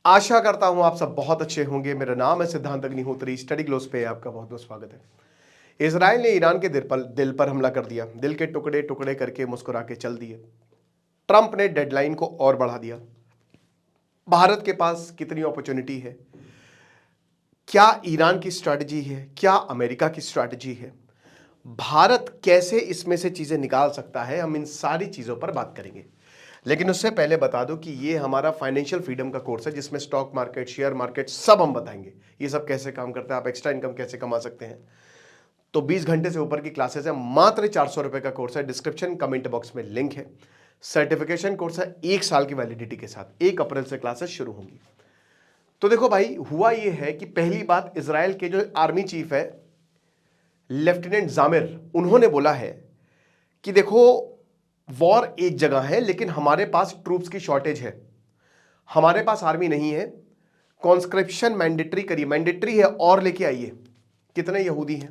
आशा करता हूं आप सब बहुत अच्छे होंगे। मेरा नाम है सिद्धांत अग्निहोत्री। स्टडी ग्लोस पे आपका बहुत बहुत स्वागत है। इजराइल ने ईरान के दिल पर हमला कर दिया। दिल के टुकड़े टुकड़े करके मुस्कुरा के चल दिए। ट्रंप ने डेडलाइन को और बढ़ा दिया। भारत के पास कितनी अपॉर्चुनिटी है, क्या ईरान की स्ट्रैटेजी है, क्या अमेरिका की स्ट्रैटेजी है, भारत कैसे इसमें से चीजें निकाल सकता है, हम इन सारी चीजों पर बात करेंगे। लेकिन उससे पहले बता दूं कि ये हमारा फाइनेंशियल फ्रीडम का कोर्स है जिसमें स्टॉक मार्केट, शेयर मार्केट सब हम बताएंगे। ये सब कैसे काम करता है, आप एक्स्ट्रा इनकम कैसे कमा सकते हैं। तो 20 घंटे से ऊपर की क्लासेस है, मात्र 400 रुपए का कोर्स है। डिस्क्रिप्शन कमेंट बॉक्स में लिंक है। सर्टिफिकेशन कोर्स है 1 साल की वैलिडिटी के साथ। 1 अप्रैल से क्लासेस शुरू होंगी। तो देखो भाई, हुआ ये है कि पहली बात, इजराइल के जो आर्मी चीफ है लेफ्टिनेंट जामिर, उन्होंने बोला है कि देखो वॉर एक जगह है लेकिन हमारे पास ट्रूप्स की शॉर्टेज है, हमारे पास आर्मी नहीं है। कॉन्स्क्रिप्शन मैंडेटरी करिए, मैंडेटरी है और लेके आइए। कितने यहूदी हैं,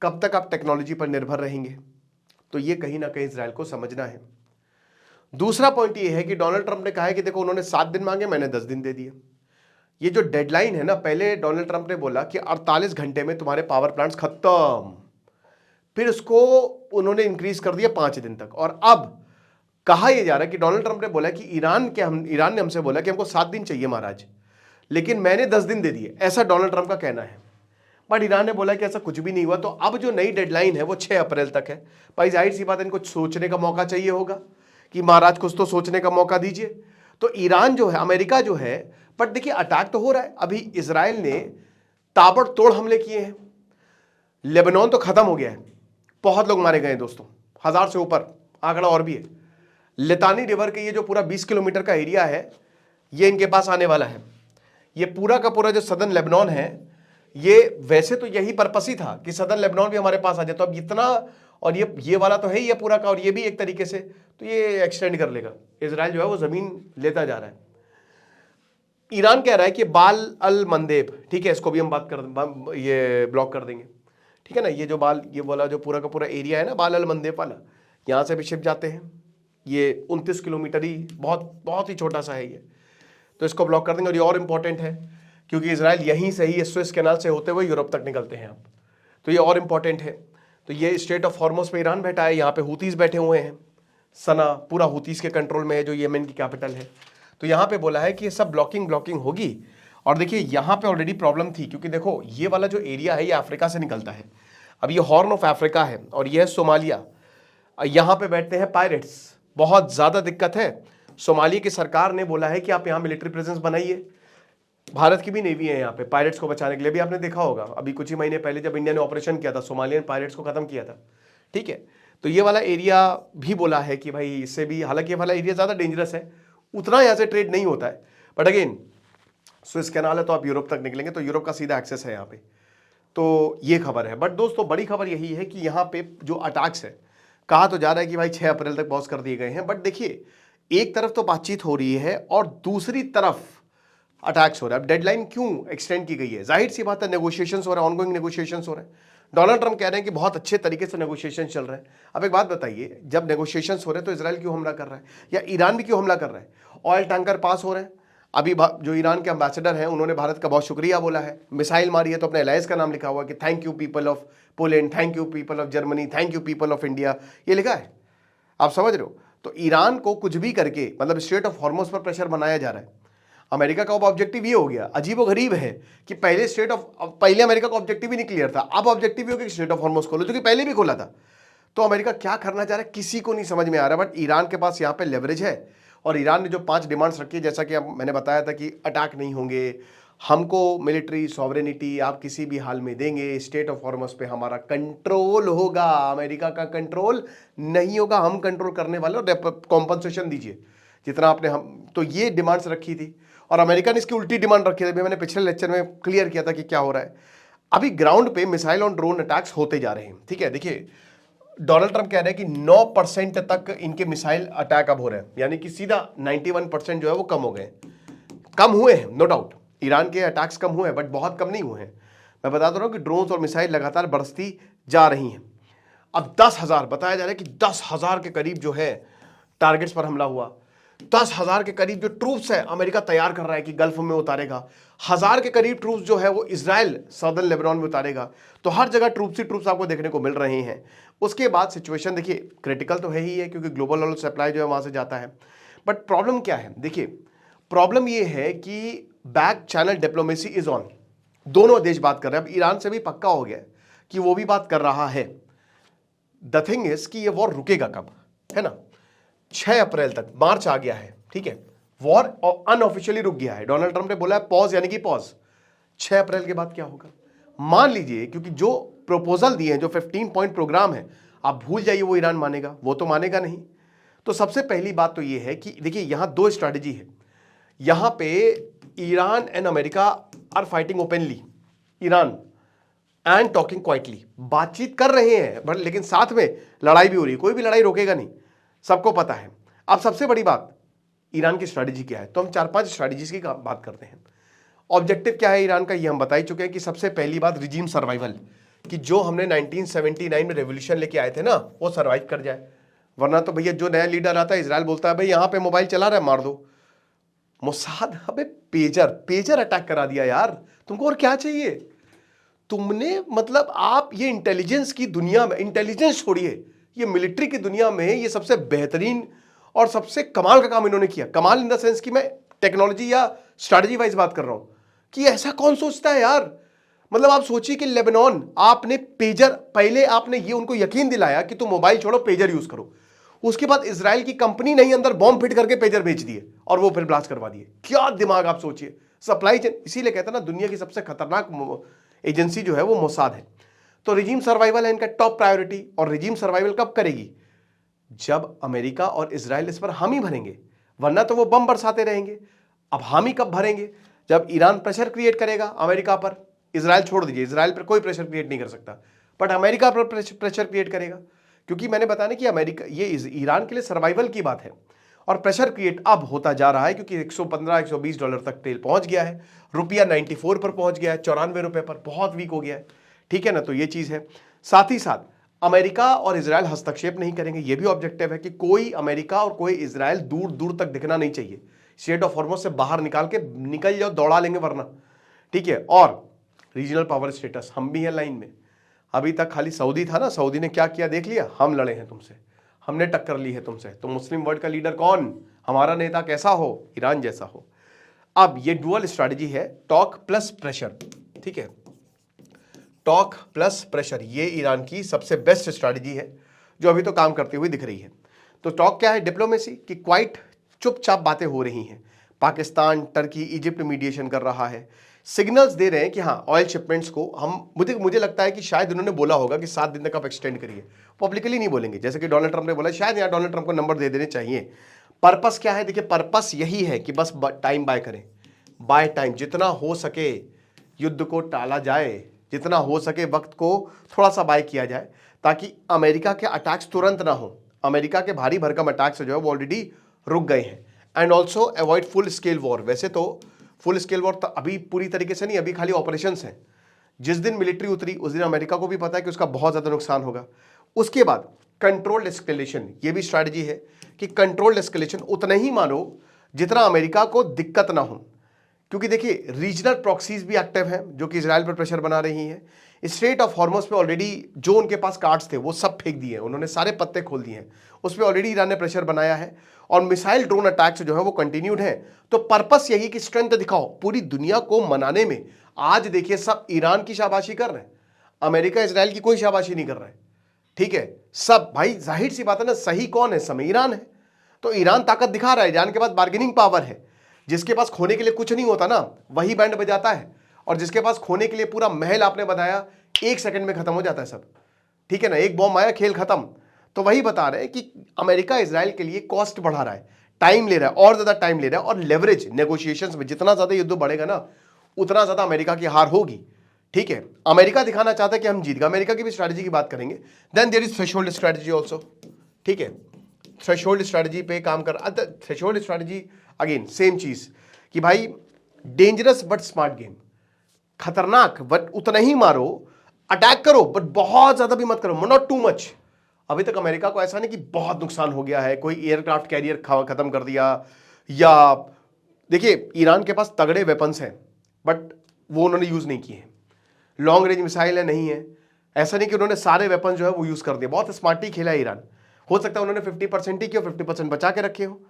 कब तक आप टेक्नोलॉजी पर निर्भर रहेंगे। तो ये कहीं ना कहीं इजराइल को समझना है। दूसरा पॉइंट ये है कि डोनाल्ड ट्रंप ने कहा है कि देखो उन्होंने 7 दिन मांगे, मैंने 10 दिन दे दिए। ये जो डेडलाइन है ना, पहले डोनाल्ड ट्रंप ने बोला कि 48 घंटे में तुम्हारे पावर प्लांट्स खत्म, फिर उसको उन्होंने इंक्रीज कर दिया 5 दिन तक। और अब कहा यह जा रहा है कि डोनाल्ड ट्रंप ने बोला कि ईरान ने हमसे बोला कि हमको 7 दिन चाहिए महाराज, लेकिन मैंने 10 दिन दे दिए, ऐसा डोनाल्ड ट्रंप का कहना है। बट ईरान ने बोला कि ऐसा कुछ भी नहीं हुआ। तो अब जो नई डेडलाइन है वो 6 अप्रैल तक है। भाई जाहिर सी बात है, इनको सोचने का मौका चाहिए होगा कि महाराज कुछ तो सोचने का मौका दीजिए। तो ईरान जो है, अमेरिका जो है, बट देखिए अटैक तो हो रहा है। अभी इसराइल ने ताबड़तोड़ हमले किए हैं। लेबनान तो खत्म हो गया है, बहुत लोग मारे गए दोस्तों, 1000 से ऊपर आंकड़ा और भी है। लितानी रिवर के ये जो पूरा 20 किलोमीटर का एरिया है, ये इनके पास आने वाला है। ये पूरा का पूरा जो सदर्न लेबनान है, ये वैसे तो यही पर्पस ही था कि सदर्न लेबनान भी हमारे पास आ जाए। तो अब इतना, और ये वाला तो है ही है पूरा का, और ये भी एक तरीके से तो ये एक्सटेंड कर लेगा। इजराइल जो है वो जमीन लेता जा रहा है। ईरान कह रहा है कि बाल अल मंदेब, ठीक है, इसको भी हम बात कर, ये ब्लॉक कर देंगे, ठीक है ना। ये जो ये वाला जो पूरा का पूरा एरिया है ना, बाल अल मंदेब वाला, यहां से भी शिप जाते हैं। ये 29 किलोमीटर ही, बहुत बहुत ही छोटा सा है ये। तो इसको ब्लॉक कर देंगे। और ये और इंपॉर्टेंट है क्योंकि इजराइल यहीं से ही स्वेज कैनाल से होते हुए यूरोप तक निकलते हैं अब। तो ये और इंपॉर्टेंट है। तो ये स्ट्रेट ऑफ हॉर्मुज़ पे ईरान बैठा है, यहाँ पे हूतीस बैठे हुए हैं। सना पूरा हूतीस के कंट्रोल में है, जो येमेन की कैपिटल है। तो यहाँ पे बोला है कि ये सब ब्लॉकिंग होगी। और देखिए यहाँ पे ऑलरेडी प्रॉब्लम थी, क्योंकि देखो ये वाला जो एरिया है ये अफ्रीका से निकलता है। अब ये हॉर्न ऑफ अफ्रीका है और ये है सोमालिया। यहाँ पे बैठते हैं पायरेट्स, बहुत ज़्यादा दिक्कत है। सोमालिया की सरकार ने बोला है कि आप यहाँ मिलिट्री प्रेजेंस बनाइए। भारत की भी नेवी है यहाँ पे पायरेट्स को बचाने के लिए। भी आपने देखा होगा अभी कुछ ही महीने पहले जब इंडिया ने ऑपरेशन किया था, सोमालियन पायरेट्स को खत्म किया था, ठीक है। तो ये वाला एरिया भी बोला है कि भाई इससे भी, हालांकि ये वाला एरिया ज़्यादा डेंजरस है, उतना यहाँ से ट्रेड नहीं होता है, बट अगेन स्विस कैनाल है तो आप यूरोप तक निकलेंगे, तो यूरोप का सीधा एक्सेस है यहाँ पे। तो ये खबर है। बट दोस्तों बड़ी खबर यही है कि यहाँ पे जो अटैक्स है, कहा तो जा रहा है कि भाई 6 अप्रैल तक पॉज कर दिए गए हैं। बट देखिए एक तरफ तो बातचीत हो रही है और दूसरी तरफ अटैक्स हो रहा है। अब डेडलाइन क्यों एक्सटेंड की गई है? जाहिर सी बात है, नेगोशिएशंस हो रहे हैं, ऑनगोइंग नेगोशिएशंस हो रहे हैं। डोनाल्ड ट्रंप कह रहे हैं कि बहुत अच्छे तरीके से नेगोशिएशन चल रहे हैं। अब एक बात बताइए, जब नेगोशिएशंस हो रहे हैं तो इजराइल क्यों हमला कर रहा है, या ईरान भी क्यों हमला कर रहा है? ऑयल टैंकर पास हो रहे हैं। अभी जो ईरान के एम्बेसडर हैं उन्होंने भारत का बहुत शुक्रिया बोला है। मिसाइल मारी है तो अपने अलायंस का नाम लिखा हुआ कि thank you people of Poland, thank you people of Germany, thank you people of India, ये लिखा है। आप समझ रहे हो? तो ईरान को कुछ भी करके, मतलब स्ट्रेट ऑफ हॉर्मुज़ पर प्रेशर बनाया जा रहा है। अमेरिका का ऑब्जेक्टिव ये हो गया, अजीब व गरीब है कि पहले अमेरिका का ऑब्जेक्टिव ही नहीं क्लियर था, अब ऑब्जेक्टिव हो गया कि स्ट्रेट ऑफ हॉर्मुज़ खोलो, जो कि पहले भी खोला था। तो अमेरिका क्या करना चाह रहा है किसी को नहीं समझ में आ रहा। बट ईरान के पास यहाँ पे लेवरेज है, और ईरान ने जो 5 डिमांड्स रखी है, जैसा कि अब मैंने बताया था कि अटैक नहीं होंगे, हमको मिलिट्री सॉवरेनिटी आप किसी भी हाल में देंगे, स्टेट ऑफ हॉर्मुज़ पे हमारा कंट्रोल होगा, अमेरिका का कंट्रोल नहीं होगा, हम कंट्रोल करने वाले, और कॉम्पनसेशन दीजिए जितना आपने, हम तो ये डिमांड्स रखी थी। और अमेरिका ने इसकी उल्टी डिमांड रखी थी। मैंने पिछले लेक्चर में क्लियर किया था कि क्या हो रहा है। अभी ग्राउंड पे मिसाइल और ड्रोन अटैक्स होते जा रहे हैं, ठीक है। देखिए डोनाल्ड ट्रंप कह रहे हैं कि 9% तक इनके मिसाइल अटैक अब हो रहे हैं, यानी कि सीधा 91% जो है वो कम हो गए, कम हुए हैं, नो डाउट ईरान के अटैक्स कम हुए हैं, बट बहुत कम नहीं हुए हैं। मैं बता दे रहा हूं कि ड्रोन्स और मिसाइल लगातार बढ़ती जा रही हैं। अब 10,000 बताया जा रहा है कि 10,000 के करीब जो है टारगेट्स पर हमला हुआ। 10,000 के करीब जो ट्रूप्स है अमेरिका तैयार कर रहा है कि गल्फ में उतारेगा। 1,000 के करीब ट्रूप्स जो है वो इजराइल सदर्न लेबनान में उतारेगा। तो हर जगह ट्रूप्स ही ट्रूप्स आपको देखने को मिल रहे हैं। उसके बाद सिचुएशन देखिए क्रिटिकल तो है ही है, क्योंकि ग्लोबल ऑयल सप्लाई जो है वहां से जाता है। बट प्रॉब्लम क्या है, देखिए प्रॉब्लम ये है कि back channel diplomacy is on. दोनों देश बात कर रहे हैं। अब ईरान से भी पक्का हो गया कि वो भी बात कर रहा है। द थिंग इज कि ये वॉर रुकेगा कब, है ना? 6 अप्रैल तक, मार्च आ गया है, ठीक है, वॉर अनऑफिशियली रुक गया है। डोनाल्ड ट्रंप ने बोला है पॉज, यानी कि पॉज। 6 अप्रैल के बाद क्या होगा? मान लीजिए, क्योंकि जो प्रपोजल दिए हैं, जो 15 पॉइंट प्रोग्राम है, आप भूल जाइए वो ईरान मानेगा, वो तो मानेगा नहीं। तो सबसे पहली बात तो ये है कि देखिए यहां 2 स्ट्रैटेजी है। यहां पे Iran and America are fighting openly, Iran and talking quietly, बातचीत कर रहे हैं, लेकिन साथ में लड़ाई भी हो रही है। कोई भी लड़ाई रोकेगा नहीं, सबको पता है। अब सबसे बड़ी बात, ईरान की स्ट्रैटेजी क्या है? तो हम 4-5 स्ट्रैटेजीज की बात करते हैं। ऑब्जेक्टिव क्या है ईरान का, ये हम बता ही चुके हैं कि सबसे पहली बात रिजीम सर्वाइवल, कि जो हमने 1979 में रेवोल्यूशन लेके आए थे ना, वो सर्वाइव कर जाए। वरना तो भैया जो नया लीडर आता है, इजराइल बोलता है भाई यहां पे मोबाइल चला रहा है मार दो। मोसाद अबे पेजर अटैक करा दिया यार, तुमको और क्या चाहिए? तुमने मतलब आप ये इंटेलिजेंस की दुनिया में, इंटेलिजेंस छोड़िए, ये मिलिट्री की दुनिया में ये सबसे बेहतरीन और सबसे कमाल का काम इन्होंने किया। कमाल इन द सेंस कि मैं टेक्नोलॉजी या स्ट्रैटेजी वाइज बात कर रहा हूं, कि ऐसा कौन सोचता है यार। मतलब आप सोचिए कि लेबनान, आपने पेजर, पहले आपने ये उनको यकीन दिलाया कि तुम मोबाइल छोड़ो पेजर यूज करो, उसके बाद इजराइल की कंपनी नहीं अंदर बॉम्ब फिट करके पेजर बेच दिए और वो फिर ब्लास्ट करवा दिए। क्या दिमाग, आप सोचिए। सप्लाई चेन, इसीलिए कहते हैं ना दुनिया की सबसे खतरनाक एजेंसी जो है वो मोसाद है। तो रिजीम सर्वाइवल है इनका टॉप प्रायोरिटी। और रिजीम सर्वाइवल कब करेगी? जब अमेरिका और इजराइल इस पर हामी भरेंगे, वरना तो वो बम बरसाते रहेंगे। अब हामी कब भरेंगे? जब ईरान प्रेशर क्रिएट करेगा अमेरिका पर। इजराइल छोड़ दीजिए, इजराइल पर कोई प्रेशर क्रिएट नहीं कर सकता, बट अमेरिका पर प्रेशर क्रिएट करेगा। क्योंकि मैंने बताया कि अमेरिका, ये ईरान के लिए सर्वाइवल की बात है। और प्रेशर क्रिएट अब होता जा रहा है, क्योंकि 115-120 डॉलर तक तेल पहुंच गया है। रुपया 94 पर पहुंच गया है, 94 रुपए पर, बहुत वीक हो गया है, ठीक है ना? तो ये चीज है। साथ ही साथ अमेरिका और इजराइल हस्तक्षेप नहीं करेंगे, ये भी ऑब्जेक्टिव है कि कोई अमेरिका और कोई इजराइल दूर दूर तक दिखना नहीं चाहिए। स्ट्रेट ऑफ हॉर्मुज से बाहर निकल जाओ, दौड़ा लेंगे वरना, ठीक है। और रीजनल पावर स्टेटस, हम भी हैं लाइन में। अभी तक खाली सऊदी था ना, सऊदी ने क्या किया देख लिया, हम लड़े हैं तुमसे, हमने टक्कर ली है तुमसे। तो मुस्लिम वर्ल्ड का लीडर कौन? हमारा नेता कैसा हो? ईरान जैसा हो। अब ये डुअल स्ट्रैटेजी है, टॉक प्लस प्रेशर, ठीक है, टॉक प्लस प्रेशर, ये ईरान की सबसे बेस्ट स्ट्रैटेजी है जो अभी तो काम करती हुई दिख रही है। तो टॉक क्या है? डिप्लोमेसी की क्वाइट चुपचाप बातें हो रही हैं। पाकिस्तान, टर्की, इजिप्ट मीडिएशन कर रहा है, सिग्नल्स दे रहे हैं कि हाँ ऑयल शिपमेंट्स को हम, मुझे लगता है कि शायद उन्होंने बोला होगा कि 7 दिन तक आप एक्सटेंड करिए। पब्लिकली नहीं बोलेंगे, जैसे कि डोनाल्ड ट्रंप ने बोला, शायद यहाँ डोनाल्ड ट्रंप को नंबर दे देने चाहिए। पर्पस क्या है? देखिए पर्पस यही है कि बस टाइम बाय करें, बाय टाइम, जितना हो सके युद्ध को टाला जाए, जितना हो सके वक्त को थोड़ा सा बाय किया जाए, ताकि अमेरिका के अटैक्स तुरंत ना हो। अमेरिका के भारी भरकम अटैक्स जो है वो ऑलरेडी रुक गए हैं। And also avoid full scale war. वैसे तो फुल स्केल वॉर अभी पूरी तरीके से नहीं, अभी खाली ऑपरेशंस हैं। जिस दिन मिलिट्री उतरी उस दिन अमेरिका को भी पता है कि उसका बहुत ज्यादा नुकसान होगा। उसके बाद कंट्रोल्ड एस्केलेशन, ये भी स्ट्रैटेजी है कि कंट्रोल्ड एस्केलेशन उतना ही मानो जितना अमेरिका को दिक्कत ना हो। क्योंकि देखिए रीजनल प्रॉक्सीज भी एक्टिव हैं जो कि इजराइल पर प्रेशर बना रही हैं। स्ट्रेट ऑफ हॉर्मुज पे ऑलरेडी जो उनके पास कार्ड्स थे वो सब फेंक दिए हैं, उन्होंने सारे पत्ते खोल दिए हैं। उस पर ऑलरेडी ईरान ने प्रेशर बनाया है और मिसाइल ड्रोन अटैक्स जो है वो कंटिन्यूड है। तो पर्पस यही कि स्ट्रेंथ दिखाओ पूरी दुनिया को मनाने में। आज देखिए सब ईरान की शाबाशी कर रहे हैं, अमेरिका इजराइल की कोई शाबाशी नहीं कर रहा है, ठीक है। सब भाई जाहिर सी बात है ना, सही कौन है? समय ईरान है। तो ईरान ताकत दिखा रहा है, ईरान के पास बार्गेनिंग पावर है। जिसके पास खोने के लिए कुछ नहीं होता ना, वही बैंड बजाता है। और जिसके पास खोने के लिए पूरा महल आपने बताया, 1 सेकंड में खत्म हो जाता है सब, ठीक है ना। एक बॉम्ब आया, खेल खत्म। तो वही बता रहे हैं कि अमेरिका इजराइल के लिए कॉस्ट बढ़ा रहा है, टाइम ले रहा है, और ज्यादा टाइम ले रहा है। और लेवरेज नेगोशिएशंस में जितना ज्यादा युद्ध बढ़ेगा ना, उतना ज्यादा अमेरिका की हार होगी, ठीक है। अमेरिका दिखाना चाहता है कि हम जीत गए। अमेरिका की भी स्ट्रैटेजी की बात करेंगे। Then there is threshold strategy also, ठीक है। थ्रेशोल्ड स्ट्रैटेजी पे काम कर, थ्रेशोल्ड स्ट्रैटेजी अगेन सेम चीज कि भाई डेंजरस बट स्मार्ट गेम, खतरनाक बट उतना ही मारो, अटैक करो बट बहुत ज्यादा भी मत करो, नॉट टू मच। अभी तक अमेरिका को ऐसा नहीं कि बहुत नुकसान हो गया है, कोई एयरक्राफ्ट कैरियर खत्म कर दिया, या देखिए ईरान के पास तगड़े वेपन्स हैं बट वो उन्होंने यूज नहीं किए हैं। लॉन्ग रेंज मिसाइल है, नहीं है, ऐसा नहीं कि उन्होंने सारे वेपन जो है वो यूज कर दिए। बहुत स्मार्टी खेला है ईरान। हो सकता है उन्होंने 50% ही किया, 50% बचा के रखे हो।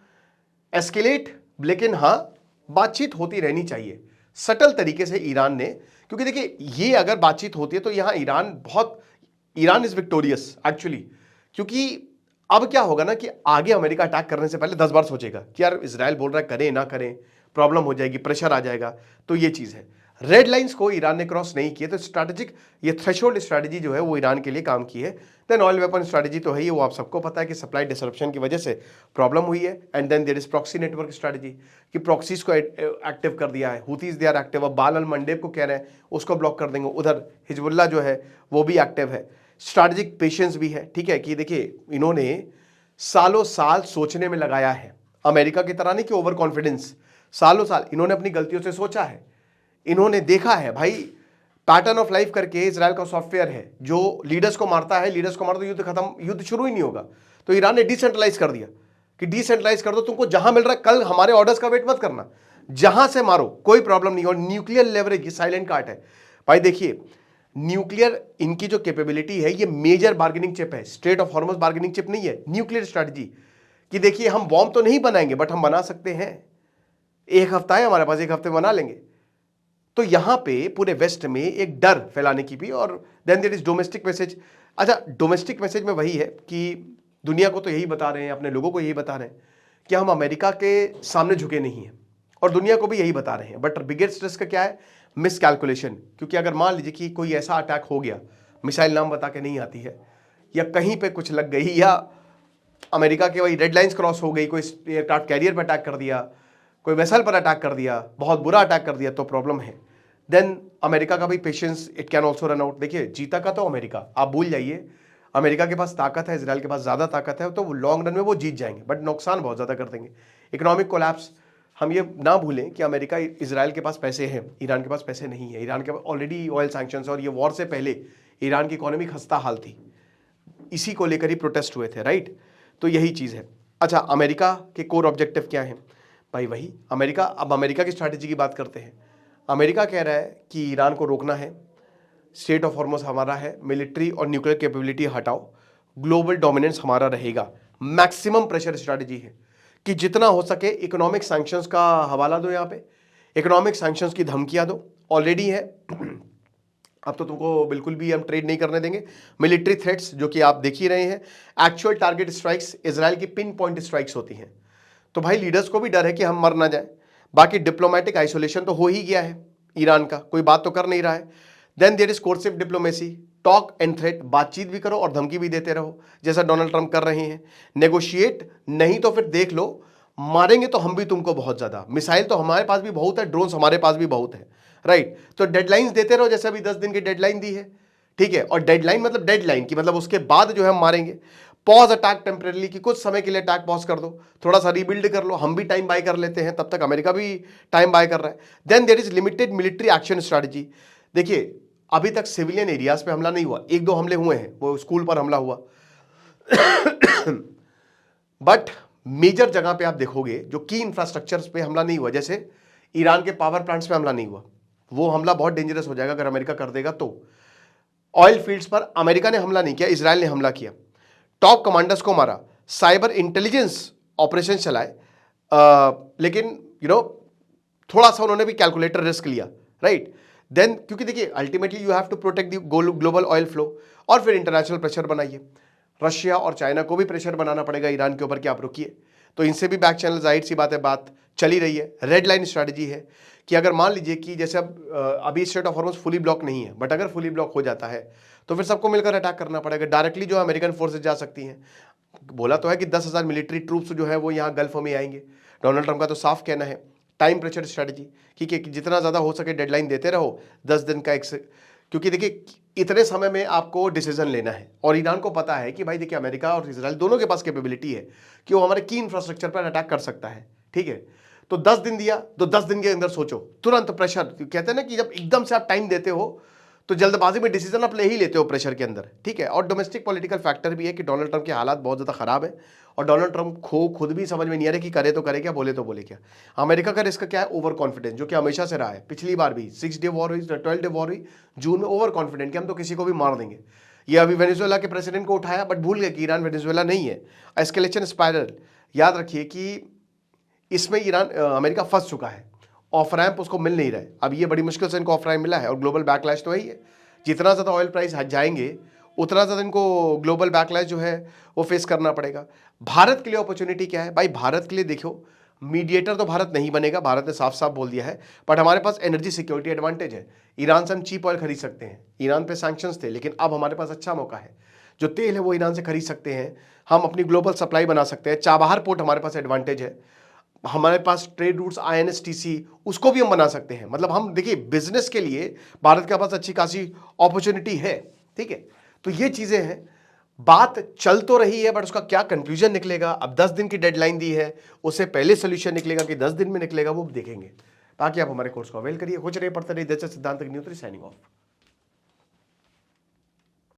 एस्केलेट, लेकिन हाँ बातचीत होती रहनी चाहिए सटल तरीके से ईरान ने, क्योंकि देखिए ये अगर बातचीत होती है तो यहां ईरान इज विक्टोरियस एक्चुअली। क्योंकि अब क्या होगा ना कि आगे अमेरिका अटैक करने से पहले 10 बार सोचेगा कि यार इजराइल बोल रहा है करें ना करें, प्रॉब्लम हो जाएगी, प्रेशर आ जाएगा। तो ये चीज है, रेड लाइंस को ईरान ने क्रॉस नहीं किए, तो स्ट्रैटेजिक ये थ्रेशोल्ड स्ट्रैटेजी जो है वो ईरान के लिए काम की है। देन ऑयल वेपन स्ट्रैटेजी तो है ही, वो आप सबको पता है कि सप्लाई डिसरप्शन की वजह से प्रॉब्लम हुई है। And then there is proxy network strategy कि प्रॉक्सीज को एक्टिव कर दिया है, हुतीज दे आर एक्टिव। अब बाल अल मंडेब को कह रहे हैं उसको ब्लॉक कर देंगे, उधर हिजबुल्ला जो है वो भी एक्टिव है। स्ट्रैटेजिक पेशेंस भी है, ठीक है, कि देखिए इन्होंने सालों साल सोचने में लगाया है, अमेरिका की तरह नहीं कि ओवर कॉन्फिडेंस। सालों साल इन्होंने अपनी गलतियों से सोचा है, इन्होंने देखा है भाई पैटर्न ऑफ लाइफ करके इजराइल का सॉफ्टवेयर है जो लीडर्स को मारता है, लीडर्स को मार दो युद्ध खत्म, युद्ध शुरू ही नहीं होगा। तो ईरान ने डिसेंट्रलाइज कर दिया कि डिसेंट्रलाइज कर दो, तुमको जहां मिल रहा है, कल हमारे ऑर्डर्स का वेट मत करना, जहां से मारो कोई प्रॉब्लम नहीं। और न्यूक्लियर लेवरेज, ये साइलेंट कार्ड है भाई। देखिए न्यूक्लियर इनकी जो कैपेबिलिटी है, ये मेजर बार्गेनिंग चिप है, straight of Hormuz bargaining chip नहीं है, न्यूक्लियर स्ट्रैटेजी। कि देखिए हम बॉम्ब तो नहीं बनाएंगे बट हम बना सकते हैं, एक हफ्ता है हमारे पास, एक हफ्ते बना लेंगे। तो यहां पे पूरे वेस्ट में एक डर फैलाने की भी, और then there is domestic message. अच्छा, डोमेस्टिक मैसेज में वही है कि दुनिया को तो यही बता रहे हैं, अपने लोगों को यही बता रहे हैं कि हम अमेरिका के सामने झुके नहीं हैं, और दुनिया को भी यही बता रहे हैं। बट बिगेस्ट रिस्क क्या है? Miss calculation. क्योंकि अगर मान लीजिए कि कोई ऐसा अटैक हो गया, मिसाइल नाम बता के नहीं आती है, या कहीं पे कुछ लग गई, या अमेरिका के वही रेड लाइंस क्रॉस हो गई, कोई एयरक्राफ्ट कैरियर पर अटैक कर दिया, कोई वेसल पर अटैक कर दिया, बहुत बुरा अटैक कर दिया, तो प्रॉब्लम है। देन अमेरिका का भी patience, it can also run out. देखिए जीता का तो अमेरिका, आप भूल जाइए, अमेरिका के पास ताकत है, इसराइल के पास ज़्यादा ताकत है, तो लॉन्ग रन में वो जीत जाएंगे, बट नुकसान बहुत ज़्यादा कर देंगे। इकोनॉमिक कोलैप्स, हम ये ना भूलें कि अमेरिका, इसराइल के पास पैसे हैं, ईरान के पास पैसे नहीं है। ईरान के पास ऑलरेडी ऑयल सैंक्शंस, और ये वॉर से पहले ईरान की इकोनॉमी खस्ता हाल थी, इसी को लेकर ही प्रोटेस्ट हुए थे, राइट। तो यही चीज़ है। अच्छा, अमेरिका के कोर ऑब्जेक्टिव क्या है भाई? वही अमेरिका, अब अमेरिका की स्ट्रैटेजी की बात करते हैं। अमेरिका कह रहा है कि ईरान को रोकना है, स्टेट ऑफ हॉर्मुज हमारा है, मिलिट्री और न्यूक्लियर कैपेबिलिटी हटाओ, ग्लोबल डोमिनेंस हमारा रहेगा। मैक्सिमम प्रेशर स्ट्रैटेजी है कि जितना हो सके इकोनॉमिक सैंक्शंस का हवाला दो, यहाँ पे इकोनॉमिक सैंक्शंस की धमकियां दो, ऑलरेडी है। अब तो तुमको बिल्कुल भी हम ट्रेड नहीं करने देंगे। मिलिट्री थ्रेट्स जो कि आप देख ही रहे हैं, एक्चुअल टारगेट स्ट्राइक्स, इजराइल की पिन पॉइंट स्ट्राइक्स होती हैं। तो भाई लीडर्स को भी डर है कि हम मर ना जाए। बाकी डिप्लोमेटिक आइसोलेशन तो हो ही गया है, ईरान का कोई बात तो कर नहीं रहा है। Then there is coercive diplomacy, talk and threat, बातचीत भी करो और धमकी भी देते रहो, जैसा डोनाल्ड ट्रंप कर रहे हैं। नेगोशिएट नहीं तो फिर देख लो, मारेंगे तो हम भी तुमको बहुत ज्यादा, मिसाइल तो हमारे पास भी बहुत है, ड्रोन्स हमारे पास भी बहुत है, राइट। तो डेडलाइंस देते रहो, जैसे अभी 10 दिन की डेडलाइन दी है, ठीक है। और डेडलाइन मतलब डेडलाइन की मतलब उसके बाद जो है हम मारेंगे। पॉज अटैक टेम्परेली, कि कुछ समय के लिए अटैक पॉज कर दो, थोड़ा सा रीबिल्ड कर लो, हम भी टाइम बाय कर लेते हैं, तब तक अमेरिका भी टाइम बाय कर रहा है। Then there is limited military action strategy. देखिए अभी तक सिविलियन एरियाज पे हमला नहीं हुआ, एक दो हमले हुए हैं, वो स्कूल पर हमला हुआ बट मेजर जगह पे आप देखोगे जो की इंफ्रास्ट्रक्चर्स पे हमला नहीं हुआ, जैसे ईरान के पावर प्लांट्स पे हमला नहीं हुआ। वो हमला बहुत डेंजरस हो जाएगा अगर अमेरिका कर देगा तो। ऑयल फील्ड्स पर अमेरिका ने हमला नहीं किया, इजराइल ने हमला किया, टॉप कमांडर्स को मारा, साइबर इंटेलिजेंस ऑपरेशन चलाए, लेकिन थोड़ा सा उन्होंने भी कैलकुलेटर रिस्क लिया, राइट। देन क्योंकि देखिए ultimately you have to protect the global oil flow, और फिर इंटरनेशनल प्रेशर बनाइए। रशिया और चाइना को भी प्रेशर बनाना पड़ेगा ईरान के ऊपर कि आप रुकिए। तो इनसे भी बैक चैनल, जाहिर सी बात है, बात चली रही है। रेड लाइन स्ट्रैटेजी है कि अगर मान लीजिए कि जैसे अब अभी straight of Hormuz fully block नहीं है, बट अगर फुली ब्लॉक हो जाता है तो फिर सबको मिलकर अटैक करना पड़ेगा। डायरेक्टली जो अमेरिकन फोर्सेज जा सकती हैं, बोला तो है कि 10,000 मिलिट्री ट्रूप्स जो है वो यहाँ गल्फ में आएंगे। डोनाल्ड ट्रंप का तो साफ कहना है टाइम प्रेशर स्ट्रैटेजी, ठीक है, कि जितना ज़्यादा हो सके डेडलाइन देते रहो, 10 दिन का क्योंकि देखिए इतने समय में आपको डिसीजन लेना है। और ईरान को पता है कि भाई देखिए अमेरिका और इजराइल दोनों के पास कैपेबिलिटी है कि वो हमारे की इंफ्रास्ट्रक्चर पर अटैक कर सकता है, ठीक है। तो 10 दिन दिया, तो 10 दिन के अंदर सोचो, तुरंत प्रेशर। कहते हैं ना कि जब एकदम से आप टाइम देते हो तो जल्दबाजी में डिसीजन आप ले ही लेते हो प्रेशर के अंदर, ठीक है। और डोमेस्टिक पॉलिटिकल फैक्टर भी है कि डोनाल्ड ट्रंप के हालात बहुत ज़्यादा खराब है और डोनाल्ड ट्रंप खुद भी समझ में नहीं आ रहा कि करे तो करे क्या, बोले तो बोले क्या। अमेरिका का रिस्क क्या है? ओवर कॉन्फिडेंस, जो कि हमेशा से रहा है। पिछली बार भी 6 डे वॉर हुई, 12 डे वॉर हुई जून में, ओवर कॉन्फिडेंट कि हम तो किसी को भी मार देंगे। ये अभी वेनेजुएला के प्रेसिडेंट को उठाया, बट भूल गए कि ईरान वेनेजुएला नहीं है। एस्केलेशन स्पाइरल, याद रखिए कि इसमें अमेरिका फंस चुका है, ऑफ रैंप उसको मिल नहीं रहा है। अब ये बड़ी मुश्किल से इनको ऑफ रैंप मिला है और ग्लोबल बैकलैश तो है ही है। जितना ज़्यादा ऑयल प्राइस जाएंगे उतना ज़्यादा इनको ग्लोबल बैकलैश जो है वो फेस करना पड़ेगा। भारत के लिए अपॉर्चुनिटी क्या है भाई? भारत के लिए देखो, मीडिएटर तो भारत नहीं बनेगा, भारत ने साफ साफ बोल दिया है, बट हमारे पास एनर्जी सिक्योरिटी एडवांटेज है। ईरान से हम चीप ऑयल खरीद सकते हैं। ईरान पे सैंक्शंस थे, लेकिन अब हमारे पास अच्छा मौका है। जो तेल है वो ईरान से खरीद सकते हैं, हम अपनी ग्लोबल सप्लाई बना सकते हैं। चाबहार पोर्ट हमारे पास एडवांटेज है, हमारे पास ट्रेड रूट्स INSTC उसको भी हम बना सकते हैं। मतलब हम देखिए, बिजनेस के लिए भारत के पास अच्छी खासी अपॉर्चुनिटी है, ठीक है। तो ये चीजें हैं, बात चल तो रही है, बट उसका क्या कंक्लूजन निकलेगा? अब 10 दिन की डेडलाइन दी है, उससे पहले सोल्यूशन निकलेगा कि 10 दिन में निकलेगा, वो देखेंगे। बाकी आप हमारे कोर्स को अवेल करिए। कुछ नहीं पड़ता नहीं, जैसे सिद्धांत अग्निहोत्री साइनिंग ऑफ।